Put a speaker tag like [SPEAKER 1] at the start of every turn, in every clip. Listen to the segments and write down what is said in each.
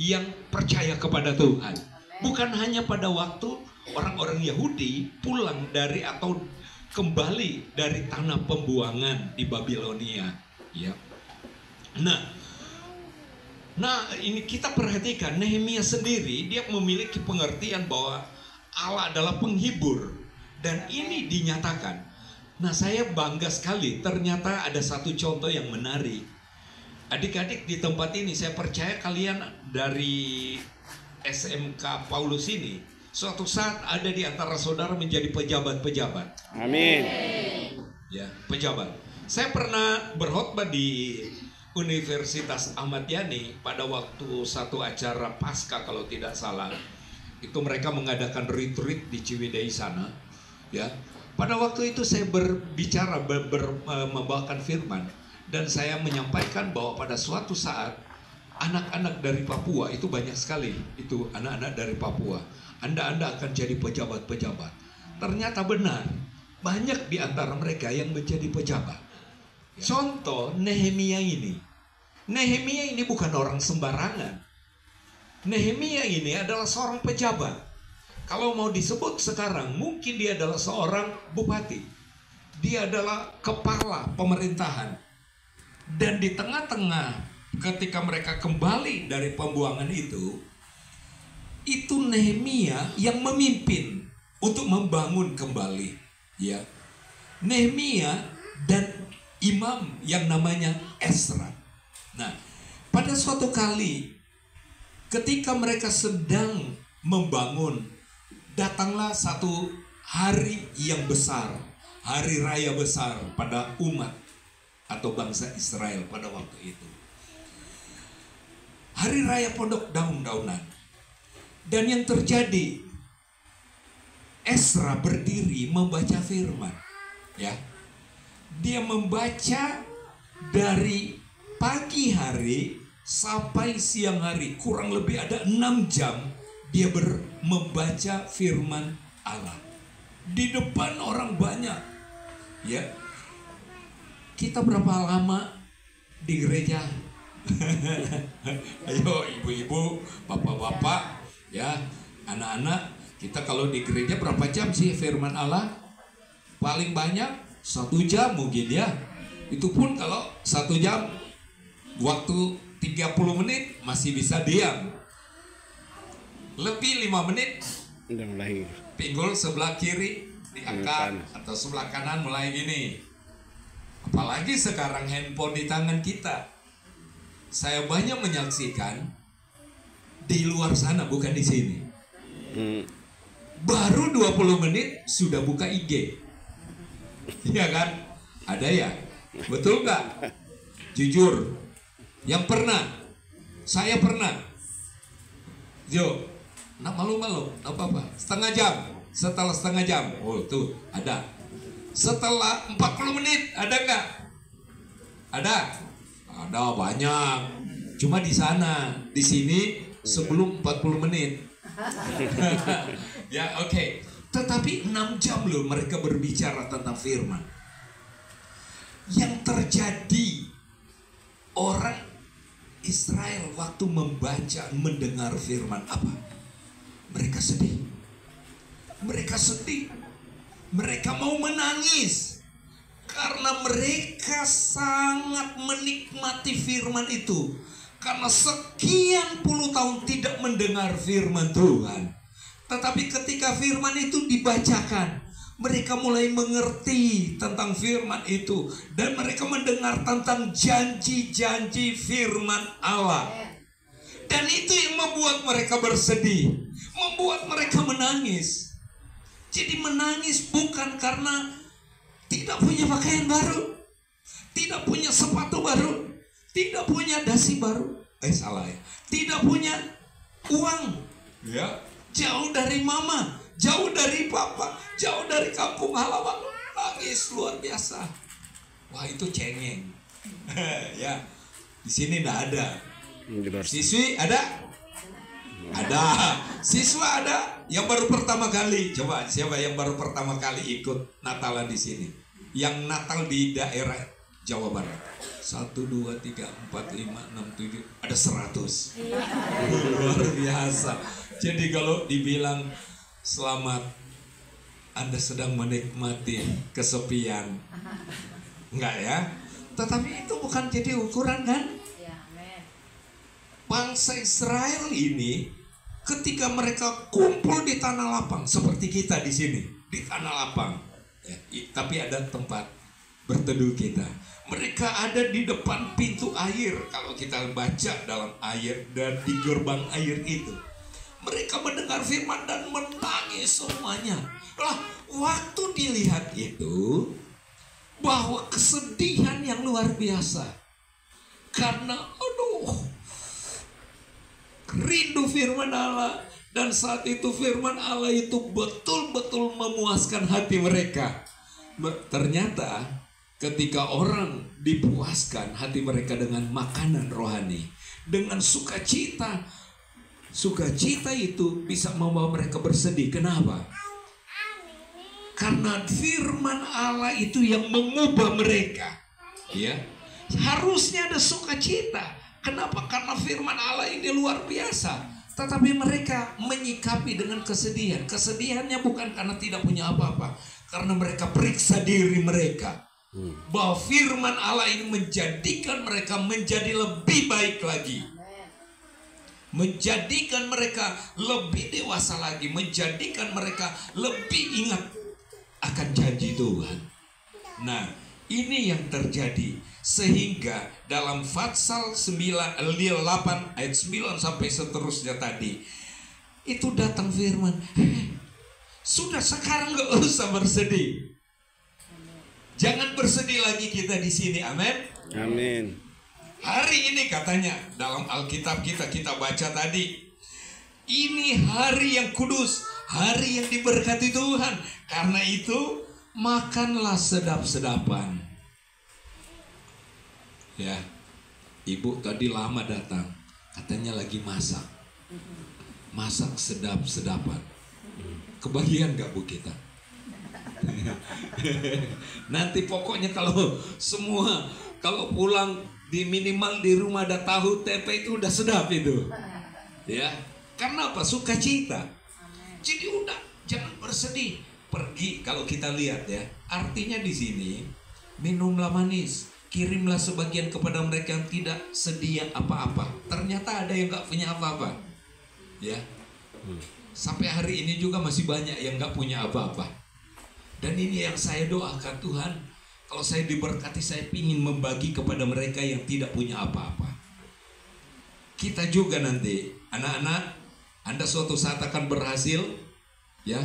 [SPEAKER 1] yang percaya kepada Tuhan. Bukan hanya pada waktu orang-orang Yahudi pulang dari atau kembali dari tanah pembuangan di Babilonia, ya. Nah, ini kita perhatikan Nehemia sendiri, dia memiliki pengertian bahwa Allah adalah penghibur, dan ini dinyatakan. Nah, saya bangga sekali, ternyata ada satu contoh yang menarik. Adik-adik di tempat ini, saya percaya kalian dari SMK Paulus ini suatu saat ada di antara saudara menjadi pejabat-pejabat.
[SPEAKER 2] Amin.
[SPEAKER 1] Ya, pejabat. Saya pernah berkhotbah di Universitas Ahmad Yani pada waktu satu acara Paskah kalau tidak salah. Itu mereka mengadakan retreat di Ciwidey sana, ya. Pada waktu itu saya berbicara membawakan firman, dan saya menyampaikan bahwa pada suatu saat anak-anak dari Papua itu banyak sekali, itu anak-anak dari Papua. Anda akan jadi pejabat-pejabat. Ternyata benar, banyak di antara mereka yang menjadi pejabat. Contoh Nehemia ini. Nehemia ini bukan orang sembarangan. Nehemia ini adalah seorang pejabat. Kalau mau disebut sekarang, mungkin dia adalah seorang bupati. Dia adalah kepala pemerintahan. Dan di tengah-tengah ketika mereka kembali dari pembuangan itu Nehemia yang memimpin untuk membangun kembali, ya. Nehemia dan imam yang namanya Ezra. Nah, pada suatu kali ketika mereka sedang membangun, datanglah satu hari yang besar, hari raya besar pada umat atau bangsa Israel pada waktu itu. Hari raya Pondok Daun-daunan. Dan yang terjadi, Ezra berdiri membaca firman, ya. Dia membaca dari pagi hari sampai siang hari, kurang lebih ada 6 jam dia membaca firman Allah di depan orang banyak, ya. Kita berapa lama di gereja? Ayo ibu-ibu, bapak-bapak, ya, anak-anak, kita kalau di gereja berapa jam sih firman Allah? Paling banyak 1 jam mungkin, ya. Itu pun kalau 1 jam waktu 30 menit masih bisa diam. Lebih 5 menit
[SPEAKER 2] Udah mulai.
[SPEAKER 1] pinggul sebelah kiri diangkat atau sebelah kanan mulai gini. Apalagi sekarang handphone di tangan kita. Saya banyak menyaksikan di luar sana, bukan di sini. Baru 20 menit sudah buka IG. Iya kan? Ada ya? Betul nggak? Jujur. Yang pernah? Saya pernah. Jo, nak malu-malu, apa-apa. Setengah jam. Setelah setengah jam, oh tuh ada. Setelah 40 menit, ada nggak? Ada? Ada banyak. Cuma di sana, di sini sebelum 40 menit. Ya, oke. Tetapi 6 jam loh mereka berbicara tentang firman. Yang terjadi, orang Israel waktu membaca, mendengar firman apa? Mereka sedih. Mereka sedih. Mereka mau menangis. Karena mereka sangat menikmati firman itu. Karena sekian puluh tahun tidak mendengar firman Tuhan. Tetapi ketika firman itu dibacakan, mereka mulai mengerti tentang firman itu. Dan mereka mendengar tentang janji-janji firman Allah. Dan itu yang membuat mereka bersedih, membuat mereka menangis. Jadi menangis bukan karena tidak punya pakaian baru, tidak punya sepatu baru, tidak punya dasi baru. Salah ya. Tidak punya uang, ya. Jauh dari mama, jauh dari papa, jauh dari kampung halaman. Nangis luar biasa. Wah, itu cengeng. Ya, di sini tidak ada. Siswi ada? Ada. Siswa ada? Yang baru pertama kali. Coba siapa yang baru pertama kali ikut Natalan di sini? Yang Natal di daerah Jawa Barat. 1, 2, 3, 4, 5, 6, 7, ada 100. Luar biasa. Jadi kalau dibilang selamat, Anda sedang menikmati kesepian, enggak ya? Tetapi itu bukan jadi ukuran kan? Bangsa Israel ini ketika mereka kumpul di tanah lapang seperti kita di sini, di tanah lapang, ya, tapi ada tempat berteduh kita. Mereka ada di depan pintu air. Kalau kita baca dalam air dan di gerbang air itu, mereka mendengar firman dan menangis semuanya. Lah, waktu dilihat itu bahwa kesedihan yang luar biasa karena rindu firman Allah. Dan saat itu firman Allah itu betul-betul memuaskan hati mereka. Ternyata ketika orang dipuaskan hati mereka dengan makanan rohani, dengan sukacita, sukacita itu bisa membawa mereka bersedih. Kenapa? Karena firman Allah itu yang mengubah mereka. Ya, harusnya ada sukacita. Kenapa? Karena firman Allah ini luar biasa. Tetapi mereka menyikapi dengan kesedihan. Kesedihannya bukan karena tidak punya apa-apa, karena mereka periksa diri mereka bahwa firman Allah ini menjadikan mereka menjadi lebih baik lagi, menjadikan mereka lebih dewasa lagi, menjadikan mereka lebih ingat akan janji Tuhan. Nah, ini yang terjadi. Sehingga dalam Fatsal 8 ayat 9 sampai seterusnya tadi, itu datang firman, sudah sekarang gak usah bersedih. Jangan bersedih lagi kita di sini. Amin.
[SPEAKER 2] Amin.
[SPEAKER 1] Hari ini katanya dalam Alkitab kita baca tadi, ini hari yang kudus, hari yang diberkati Tuhan. Karena itu makanlah sedap-sedapan. Ya, ibu tadi lama datang, katanya lagi masak sedap-sedapan. Kebagian gak bu kita? Nanti pokoknya kalau pulang di minimal di rumah ada tahu tempe itu udah sedap itu. Ya, karena apa? Sukacita. Jadi udah jangan bersedih. Pergi, kalau kita lihat ya, artinya di sini minumlah manis. Kirimlah sebagian kepada mereka yang tidak sedia apa-apa. Ternyata ada yang gak punya apa-apa. Ya, sampai hari ini juga masih banyak yang gak punya apa-apa. Dan ini yang saya doakan, Tuhan, kalau saya diberkati, saya ingin membagi kepada mereka yang tidak punya apa-apa. Kita juga nanti, anak-anak, Anda suatu saat akan berhasil. Ya,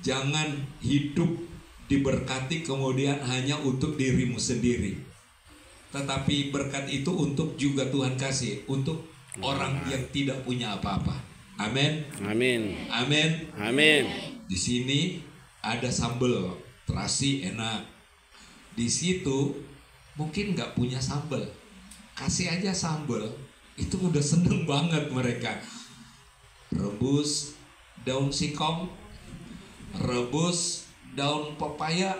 [SPEAKER 1] jangan hidup diberkati kemudian hanya untuk dirimu sendiri. Tetapi berkat itu untuk juga Tuhan kasih untuk orang yang tidak punya apa-apa. Amin.
[SPEAKER 2] Amin.
[SPEAKER 1] Amin.
[SPEAKER 2] Amin.
[SPEAKER 1] Di sini ada sambal terasi enak. Di situ mungkin nggak punya sambal, kasih aja sambal, itu udah seneng banget mereka. Rebus daun singkong, rebus daun pepaya,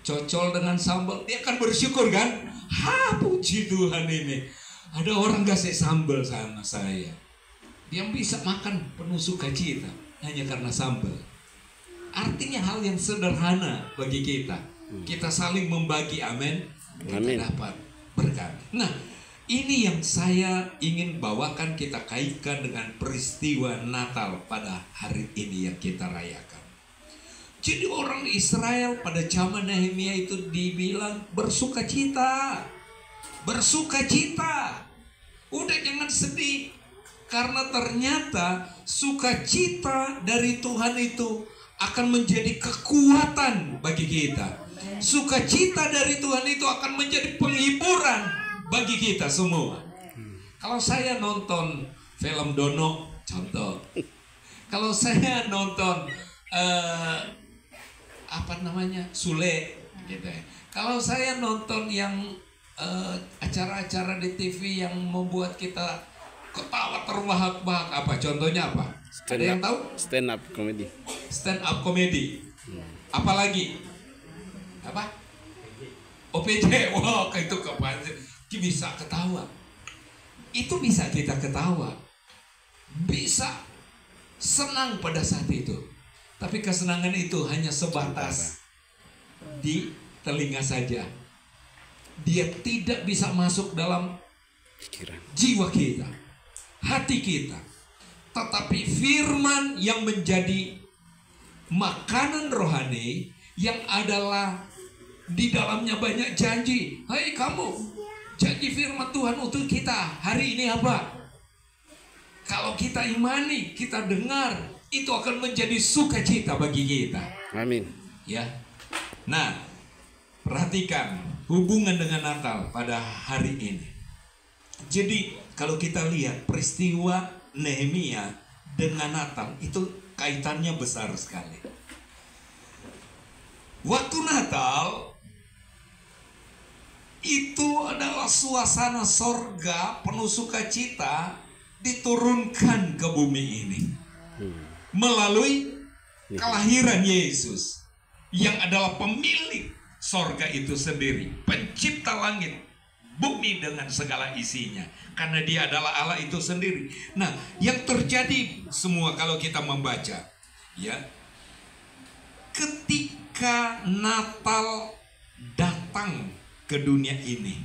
[SPEAKER 1] cocol dengan sambal, dia akan bersyukur kan? Puji Tuhan, ini ada orang kasih sambal sama saya, dia bisa makan penuh sukacita hanya karena sambal. Artinya hal yang sederhana bagi kita. Kita saling membagi, amin. Kita dapat berkat. Nah, ini yang saya ingin bawakan, kita kaitkan dengan peristiwa Natal pada hari ini yang kita rayakan. Jadi orang Israel pada zaman Nehemia itu dibilang bersukacita. Bersukacita. Udah jangan sedih. Karena ternyata sukacita dari Tuhan itu akan menjadi kekuatan bagi kita. Sukacita dari Tuhan itu akan menjadi penghiburan bagi kita semua. Kalau saya nonton film Dono, contoh. Kalau saya nonton Sule gitu ya. Kalau saya nonton yang acara-acara di TV yang membuat kita ketawa terbahak-bahak, apa contohnya apa? Ada yang tahu?
[SPEAKER 2] Stand up comedy.
[SPEAKER 1] Stand up comedy. Apalagi? Apa? OPJ. Wow, itu bisa ketawa. Itu bisa kita ketawa, bisa senang pada saat itu. Tapi kesenangan itu hanya sebatas di telinga saja. Dia tidak bisa masuk dalam jiwa kita, hati kita. Tetapi firman yang menjadi makanan rohani, yang adalah di dalamnya banyak janji. Hai kamu, janji firman Tuhan untuk kita hari ini apa? Kalau kita imani, kita dengar, itu akan menjadi sukacita bagi kita.
[SPEAKER 2] Amin.
[SPEAKER 1] Ya. Nah, perhatikan hubungan dengan Natal pada hari ini. Jadi kalau kita lihat peristiwa Nehemia dengan Natal, itu kaitannya besar sekali. Waktu Natal itu adalah suasana sorga penuh sukacita diturunkan ke bumi ini melalui kelahiran Yesus, yang adalah pemilik sorga itu sendiri, pencipta langit, bumi dengan segala isinya, karena dia adalah Allah itu sendiri. Nah, yang terjadi semua kalau kita membaca, ya, ketika Natal datang ke dunia ini,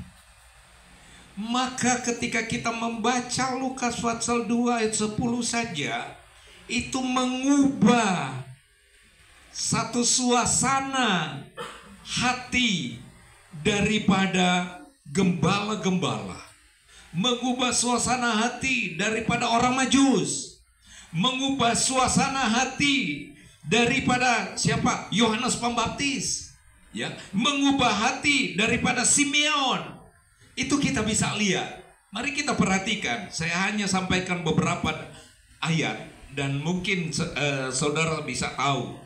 [SPEAKER 1] maka ketika kita membaca Lukas pasal 2 ayat 10 saja, itu mengubah satu suasana hati daripada gembala-gembala, mengubah suasana hati daripada orang Majus, mengubah suasana hati daripada siapa? Yohanes Pembaptis, ya, mengubah hati daripada Simeon. Itu kita bisa lihat. Mari kita perhatikan. Saya hanya sampaikan beberapa ayat dan mungkin saudara bisa tahu.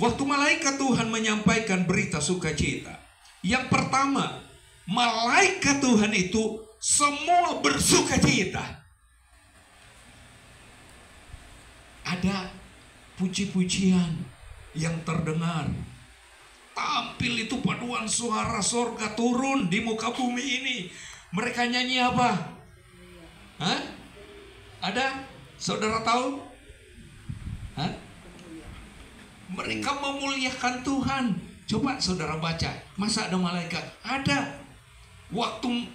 [SPEAKER 1] Waktu malaikat Tuhan menyampaikan berita sukacita, yang pertama, malaikat Tuhan itu semua bersukacita. Ada puji-pujian yang terdengar. Tampil itu paduan suara sorga turun di muka bumi ini. Mereka nyanyi apa? Hah? Ada? Saudara tahu? Hah? Mereka memuliakan Tuhan. Coba saudara baca. Masa ada malaikat? Ada. Waktu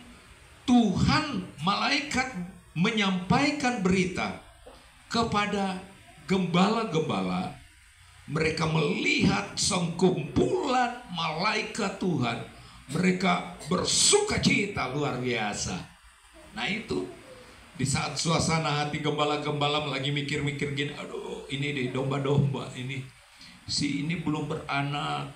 [SPEAKER 1] Tuhan, malaikat menyampaikan berita kepada gembala-gembala, mereka melihat sengkumpulan malaikat Tuhan. Mereka bersukacita luar biasa. Nah itu, di saat suasana hati gembala-gembala lagi mikir-mikir gini, aduh ini deh domba-domba ini, si ini belum beranak,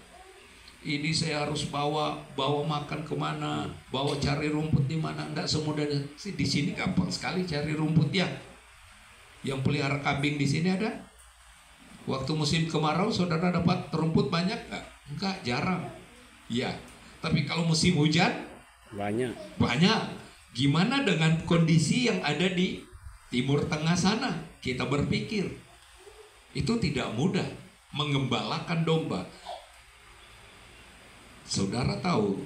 [SPEAKER 1] ini saya harus bawa makan kemana, bawa cari rumput di mana? Enggak semudah di sini, gampang sekali cari rumput ya. Yang pelihara kambing di sini ada. Waktu musim kemarau saudara dapat rumput banyak nggak? Enggak, jarang. Ya, tapi kalau musim hujan
[SPEAKER 2] banyak.
[SPEAKER 1] Gimana dengan kondisi yang ada di Timur Tengah sana? Kita berpikir itu tidak mudah mengembalakan domba. Saudara tahu,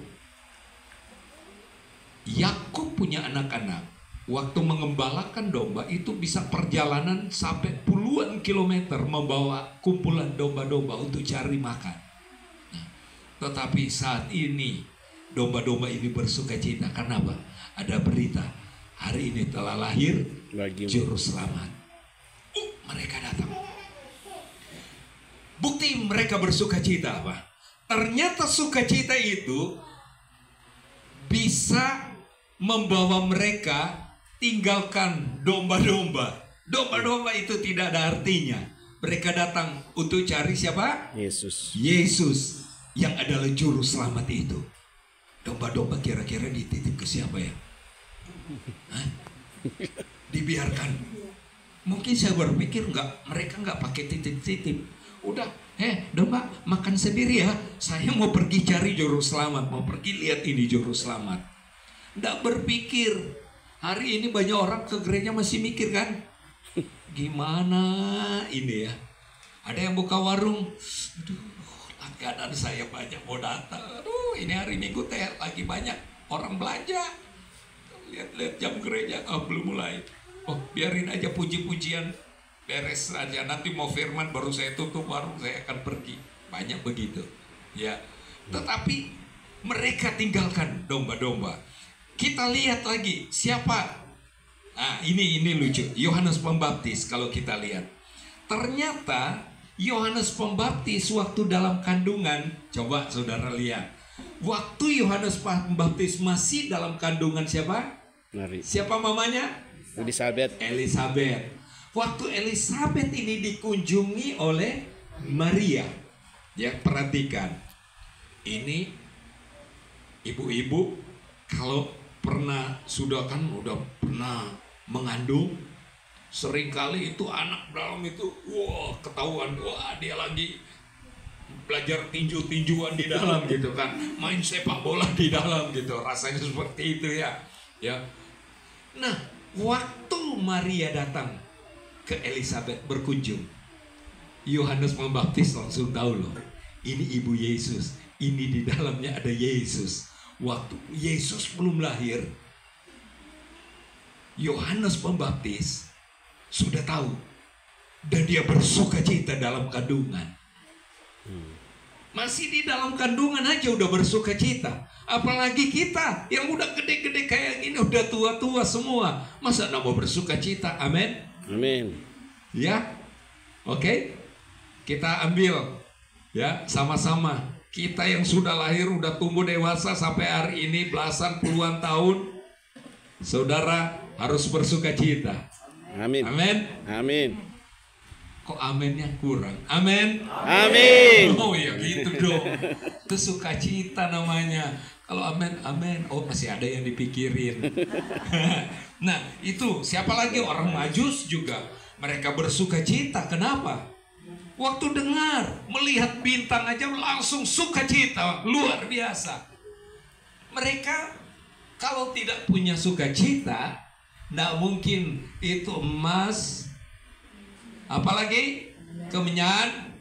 [SPEAKER 1] Yakub punya anak-anak. Waktu mengembalakan domba itu bisa perjalanan sampai puluhan kilometer membawa kumpulan domba-domba untuk cari makan. Nah, tetapi saat ini domba-domba ini bersukacita. Kenapa? Ada berita, hari ini telah lahir juru selamat. Mereka datang. Bukti mereka bersukacita apa? Ternyata sukacita itu bisa membawa mereka tinggalkan domba-domba. Domba-domba itu tidak ada artinya. Mereka datang untuk cari siapa?
[SPEAKER 2] Yesus.
[SPEAKER 1] Yesus yang adalah juru selamat itu. Domba-domba kira-kira dititip ke siapa ya? Hah? Dibiarkan. Mungkin saya berpikir mereka nggak pakai titip-titip. Udah, domba makan sendiri ya. Saya mau pergi cari juru selamat, mau pergi lihat ini juru selamat. Nggak berpikir. Hari ini banyak orang ke gereja masih mikir kan, gimana ini ya? Ada yang buka warung, aduh, langganan saya banyak mau datang. Aduh, ini hari Minggu teh lagi banyak orang belanja. Lihat-lihat jam gereja, belum mulai. Oh, biarin aja puji-pujian, beres saja. Nanti mau firman baru saya tutup, baru saya akan pergi. Banyak begitu, ya. Tetapi mereka tinggalkan domba-domba. Kita lihat lagi siapa. Nah, ini lucu. Yohanes Pembaptis kalau kita lihat. Ternyata Yohanes Pembaptis waktu dalam kandungan, coba saudara lihat. Waktu Yohanes Pembaptis masih dalam kandungan siapa?
[SPEAKER 2] Mari.
[SPEAKER 1] Siapa mamanya?
[SPEAKER 2] Elizabeth.
[SPEAKER 1] Waktu Elizabeth ini dikunjungi oleh Maria. Ya, perhatikan. Ini ibu-ibu kalau sudah pernah mengandung, seringkali itu anak dalam itu ketahuan, dia lagi belajar tinju-tinjuan di dalam gitu kan, main sepak bola di dalam gitu, rasanya seperti itu ya. Nah, waktu Maria datang ke Elizabeth berkunjung, Yohanes Pembaptis langsung tahu loh, ini ibu Yesus, ini di dalamnya ada Yesus. Waktu Yesus belum lahir, Yohanes Pembaptis sudah tahu, dan dia bersukacita dalam kandungan. Masih di dalam kandungan aja udah bersukacita, apalagi kita yang udah gede-gede kayak gini, udah tua-tua semua, masa nggak mau bersukacita? Amin.
[SPEAKER 2] Amin.
[SPEAKER 1] Ya, oke. Kita ambil ya sama-sama. Kita yang sudah lahir, udah tumbuh dewasa sampai hari ini belasan puluhan tahun, saudara harus bersukacita.
[SPEAKER 2] Amin.
[SPEAKER 1] Amin.
[SPEAKER 2] Amin.
[SPEAKER 1] Kok amennya kurang? Amin.
[SPEAKER 2] Amin.
[SPEAKER 1] Oh ya gitu dong. Itu sukacita namanya. Kalau amin, amin. Oh masih ada yang dipikirin. Nah itu siapa lagi? Orang Majus juga. Mereka bersukacita. Kenapa? Waktu dengar, melihat bintang aja langsung sukacita. Luar biasa. Mereka kalau tidak punya sukacita, tidak mungkin itu emas, apalagi kemenyan,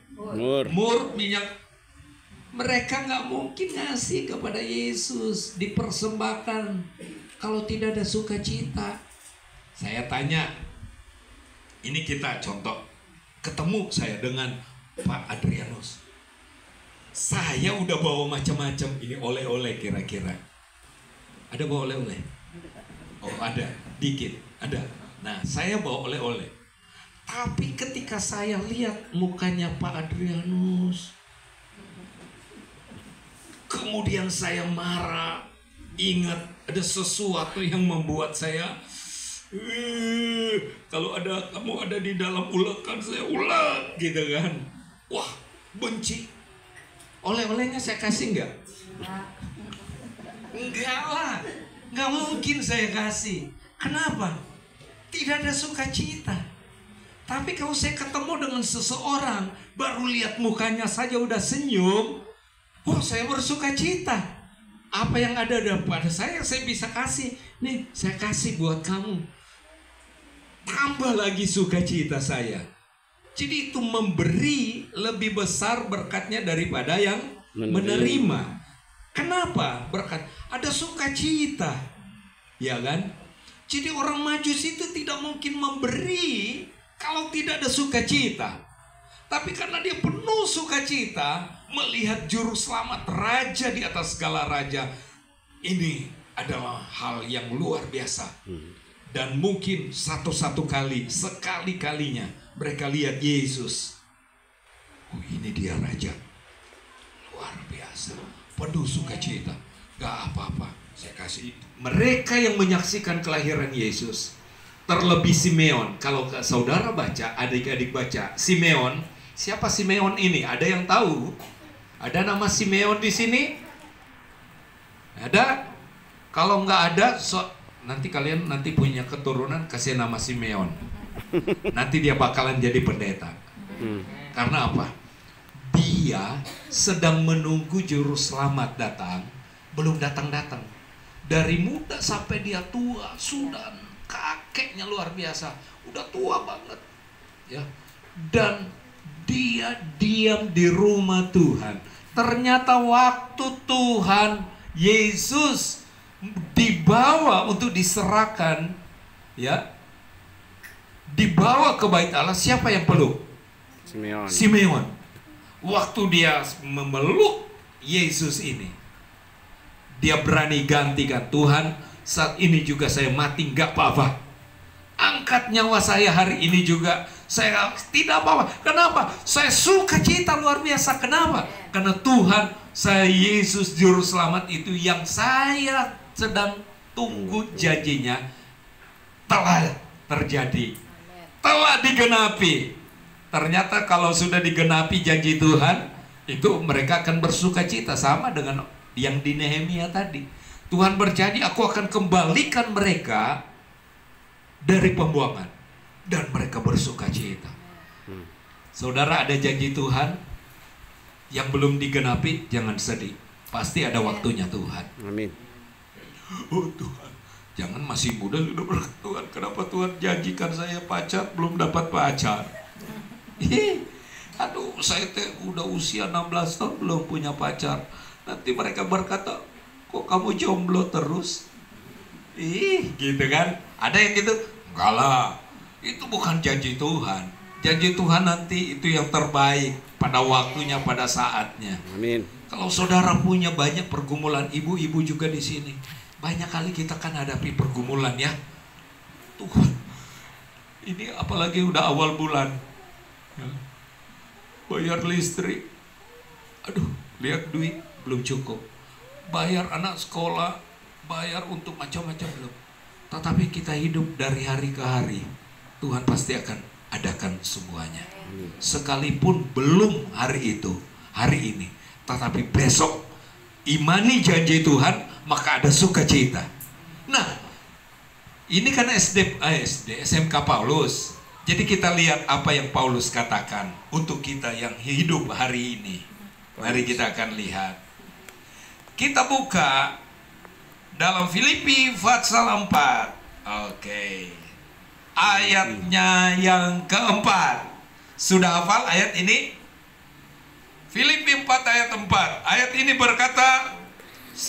[SPEAKER 1] mur, minyak. Mereka nggak mungkin ngasih kepada Yesus, dipersembahkan kalau tidak ada sukacita. Saya tanya, ini kita contoh, ketemu saya dengan Pak Adrianus. Saya udah bawa macam-macam, ini oleh-oleh kira-kira. Ada bawa oleh-oleh? Oh ada, dikit, ada. Nah saya bawa oleh-oleh. Tapi ketika saya lihat mukanya Pak Adrianus, kemudian saya marah, ingat ada sesuatu yang membuat saya, kalau kamu ada di dalam ulekan, saya ulek gitu kan. Wah, benci. Oleh-olehnya saya kasih enggak? Enggak lah, enggak mungkin saya kasih. Kenapa? Tidak ada sukacita. Tapi kalau saya ketemu dengan seseorang, baru lihat mukanya saja udah senyum, wah saya bersukacita. Apa yang ada pada saya bisa kasih. Nih saya kasih buat kamu. Tambah lagi sukacita saya. Jadi itu memberi lebih besar berkatnya daripada yang menerima. Kenapa berkat? Ada sukacita, ya kan? Jadi orang Majus itu tidak mungkin memberi kalau tidak ada sukacita. Tapi karena dia penuh sukacita melihat juru selamat, raja di atas segala raja, ini adalah hal yang luar biasa. Dan mungkin satu-satu kali, sekali-kalinya mereka lihat Yesus. Oh ini dia raja, luar biasa, penuh sukacita. Gak apa-apa, saya kasih itu. Mereka yang menyaksikan kelahiran Yesus, terlebih Simeon. Kalau saudara baca, adik-adik baca, Simeon. Siapa Simeon ini? Ada yang tahu? Ada nama Simeon di sini? Ada? Kalau nggak ada, nanti kalian punya keturunan kasih nama Simeon. Nanti dia bakalan jadi pendeta. Karena apa? Dia sedang menunggu juru selamat datang, belum datang-datang. Dari muda sampai dia tua, sudah kakeknya luar biasa, udah tua banget, ya. Dan dia diam di rumah Tuhan. Ternyata waktu Tuhan Yesus dibawa untuk diserahkan, ya, dibawa ke bait Allah. Siapa yang peluk?
[SPEAKER 2] Simeon.
[SPEAKER 1] Simeon. Waktu dia memeluk Yesus ini, dia berani gantikan, Tuhan, saat ini juga saya mati nggak apa-apa. Angkat nyawa saya hari ini juga, saya tidak apa-apa. Kenapa? Saya suka cita luar biasa. Kenapa? Karena Tuhan, saya Yesus Juru Selamat itu yang saya sedang tunggu janjinya telah terjadi, telah digenapi. Ternyata kalau sudah digenapi janji Tuhan, itu mereka akan bersuka cita. Sama dengan yang di Nehemia tadi. Tuhan berjanji, aku akan kembalikan mereka dari pembuangan, dan mereka bersuka cita. Saudara, ada janji Tuhan yang belum digenapi, jangan sedih. Pasti ada waktunya Tuhan.
[SPEAKER 2] Amin.
[SPEAKER 1] Oh Tuhan, jangan masih muda sudah berkat Tuhan. Kenapa Tuhan janjikan saya pacar, belum dapat pacar? Aduh, saya udah usia 16 tahun belum punya pacar. Nanti mereka berkata, kok kamu jomblo terus? Gitu kan? Ada yang gitu? Enggak lah, itu bukan janji Tuhan. Janji Tuhan nanti itu yang terbaik pada waktunya, pada saatnya.
[SPEAKER 2] Amin.
[SPEAKER 1] Kalau saudara punya banyak pergumulan, ibu-ibu juga di sini, banyak kali kita kan hadapi pergumulan, ya. Tuhan, ini apalagi udah awal bulan, ya. Bayar listrik, aduh, lihat duit belum cukup. Bayar anak sekolah, bayar untuk macam-macam belum. Tetapi kita hidup dari hari ke hari, Tuhan pasti akan adakan semuanya. Sekalipun belum hari itu, hari ini, tetapi besok imani janji Tuhan, maka ada sukacita. Nah, ini kan SMK Paulus. Jadi kita lihat apa yang Paulus katakan untuk kita yang hidup hari ini. Mari kita akan lihat. Kita buka dalam Filipi pasal 4. Oke. Ayatnya yang keempat. Sudah hafal ayat ini? Filipi 4 ayat 4. Ayat ini berkata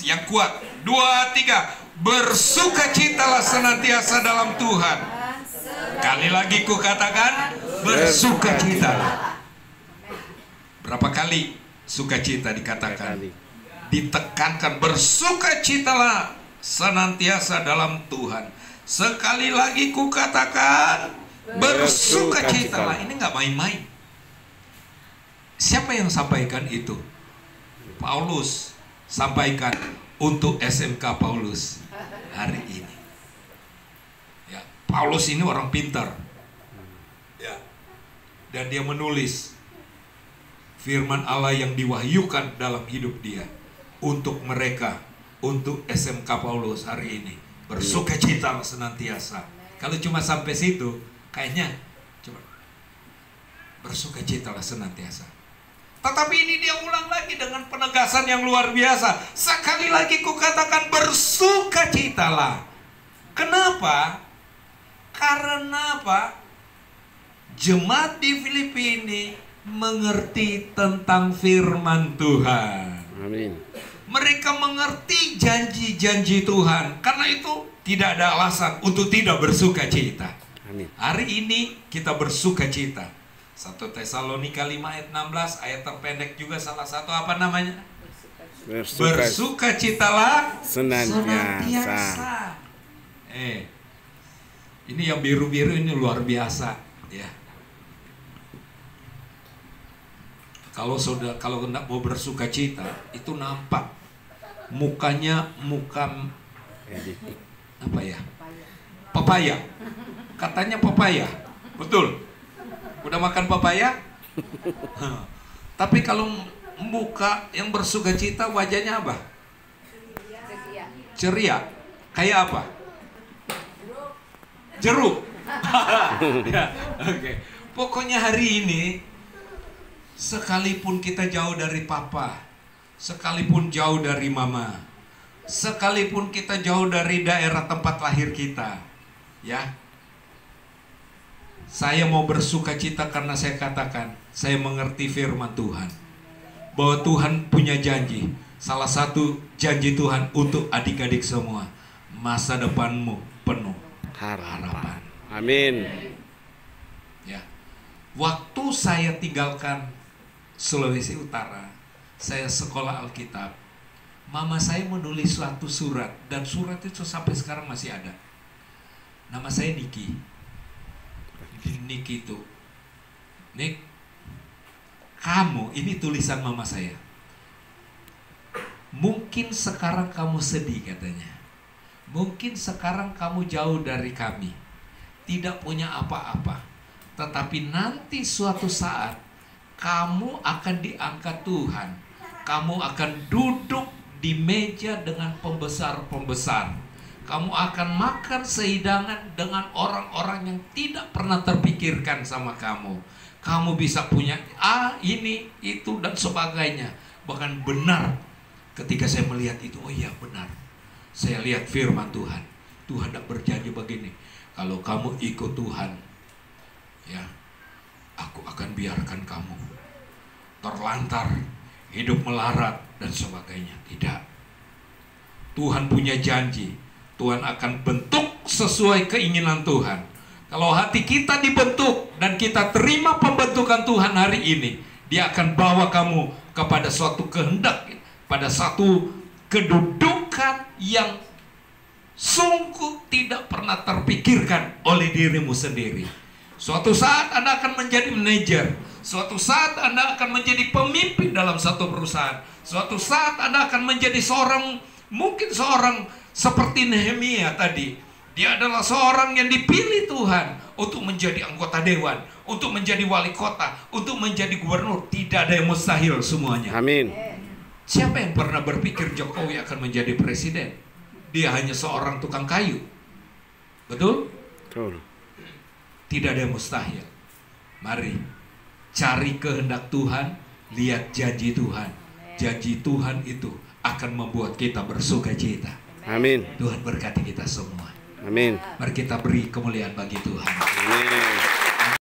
[SPEAKER 1] yang kuat. 2, 3. Bersukacitalah senantiasa dalam Tuhan. Kali lagi ku katakan, bersukacitalah. Berapa kali sukacita dikatakan? Ditekankan, bersukacitalah senantiasa dalam Tuhan. Sekali lagi ku katakan, bersukacitalah. Ini nggak main-main. Siapa yang sampaikan itu? Paulus sampaikan untuk SMK Paulus hari ini. Ya, Paulus ini orang pintar, ya, dan dia menulis firman Allah yang diwahyukan dalam hidup dia untuk mereka, untuk SMK Paulus hari ini. Bersukacita senantiasa. Kalau cuma sampai situ, kayaknya coba bersukacitalah senantiasa. Tetapi ini dia ulang lagi dengan penegasan yang luar biasa. Sekali lagi ku katakan, bersukacitalah. Kenapa? Karena apa? Jemaat di Filipi ini mengerti tentang firman Tuhan.
[SPEAKER 2] Amin.
[SPEAKER 1] Mereka mengerti janji-janji Tuhan. Karena itu tidak ada alasan untuk tidak bersukacita.
[SPEAKER 2] Amin.
[SPEAKER 1] Hari ini kita bersukacita. 1 Tesalonika 5 ayat 16, ayat terpendek juga salah satu apa namanya? Bersukacitalah senantiasa. Ini yang biru-biru ini luar biasa, ya. Kalau hendak mau bersukacita, itu nampak mukanya muka apa ya? Papaya. Katanya papaya. Betul. Udah makan papaya? Tapi kalau muka yang bersukacita, wajahnya apa? Ceria. Kayak apa? Jeruk. Ya, oke. Pokoknya hari ini, sekalipun kita jauh dari papa, sekalipun jauh dari mama, sekalipun kita jauh dari daerah tempat lahir kita, ya, saya mau bersukacita karena saya katakan, saya mengerti firman Tuhan, bahwa Tuhan punya janji. Salah satu janji Tuhan untuk adik-adik semua, masa depanmu penuh harapan.
[SPEAKER 2] Amin.
[SPEAKER 1] Ya. Waktu saya tinggalkan Sulawesi Utara, saya sekolah Alkitab, mama saya menulis suatu surat, dan surat itu sampai sekarang masih ada. Nama saya Niki. Niki itu, Nik, kamu, ini tulisan mama saya. Mungkin sekarang kamu sedih, katanya. Mungkin sekarang kamu jauh dari kami, tidak punya apa-apa. Tetapi nanti suatu saat kamu akan diangkat Tuhan. Kamu akan duduk di meja dengan pembesar-pembesar. Kamu akan makan sehidangan dengan orang-orang yang tidak pernah terpikirkan sama kamu. Kamu bisa punya ini, itu, dan sebagainya. Bahkan benar. Ketika saya melihat itu, oh iya benar. Saya lihat firman Tuhan. Tuhan tidak berjanji begini. Kalau kamu ikut Tuhan, ya, aku akan biarkan kamu terlantar, hidup melarat, dan sebagainya. Tidak. Tuhan punya janji. Tuhan akan bentuk sesuai keinginan Tuhan. Kalau hati kita dibentuk dan kita terima pembentukan Tuhan hari ini, Dia akan bawa kamu kepada suatu kehendak, pada satu kedudukan yang sungguh tidak pernah terpikirkan oleh dirimu sendiri. Suatu saat Anda akan menjadi manajer. Suatu saat Anda akan menjadi pemimpin dalam satu perusahaan. Suatu saat Anda akan menjadi mungkin seorang seperti Nehemia tadi. Dia adalah seorang yang dipilih Tuhan untuk menjadi anggota dewan, untuk menjadi wali kota, untuk menjadi gubernur. Tidak ada yang mustahil semuanya.
[SPEAKER 2] Amin.
[SPEAKER 1] Siapa yang pernah berpikir Jokowi akan menjadi presiden? Dia hanya seorang tukang kayu. Betul?
[SPEAKER 2] Betul.
[SPEAKER 1] Tidak ada yang mustahil. Mari cari kehendak Tuhan, lihat janji Tuhan. Janji Tuhan itu akan membuat kita bersukacita.
[SPEAKER 2] Amin.
[SPEAKER 1] Tuhan berkati kita semua.
[SPEAKER 2] Amin.
[SPEAKER 1] Mari kita beri kemuliaan bagi Tuhan.
[SPEAKER 2] Amin.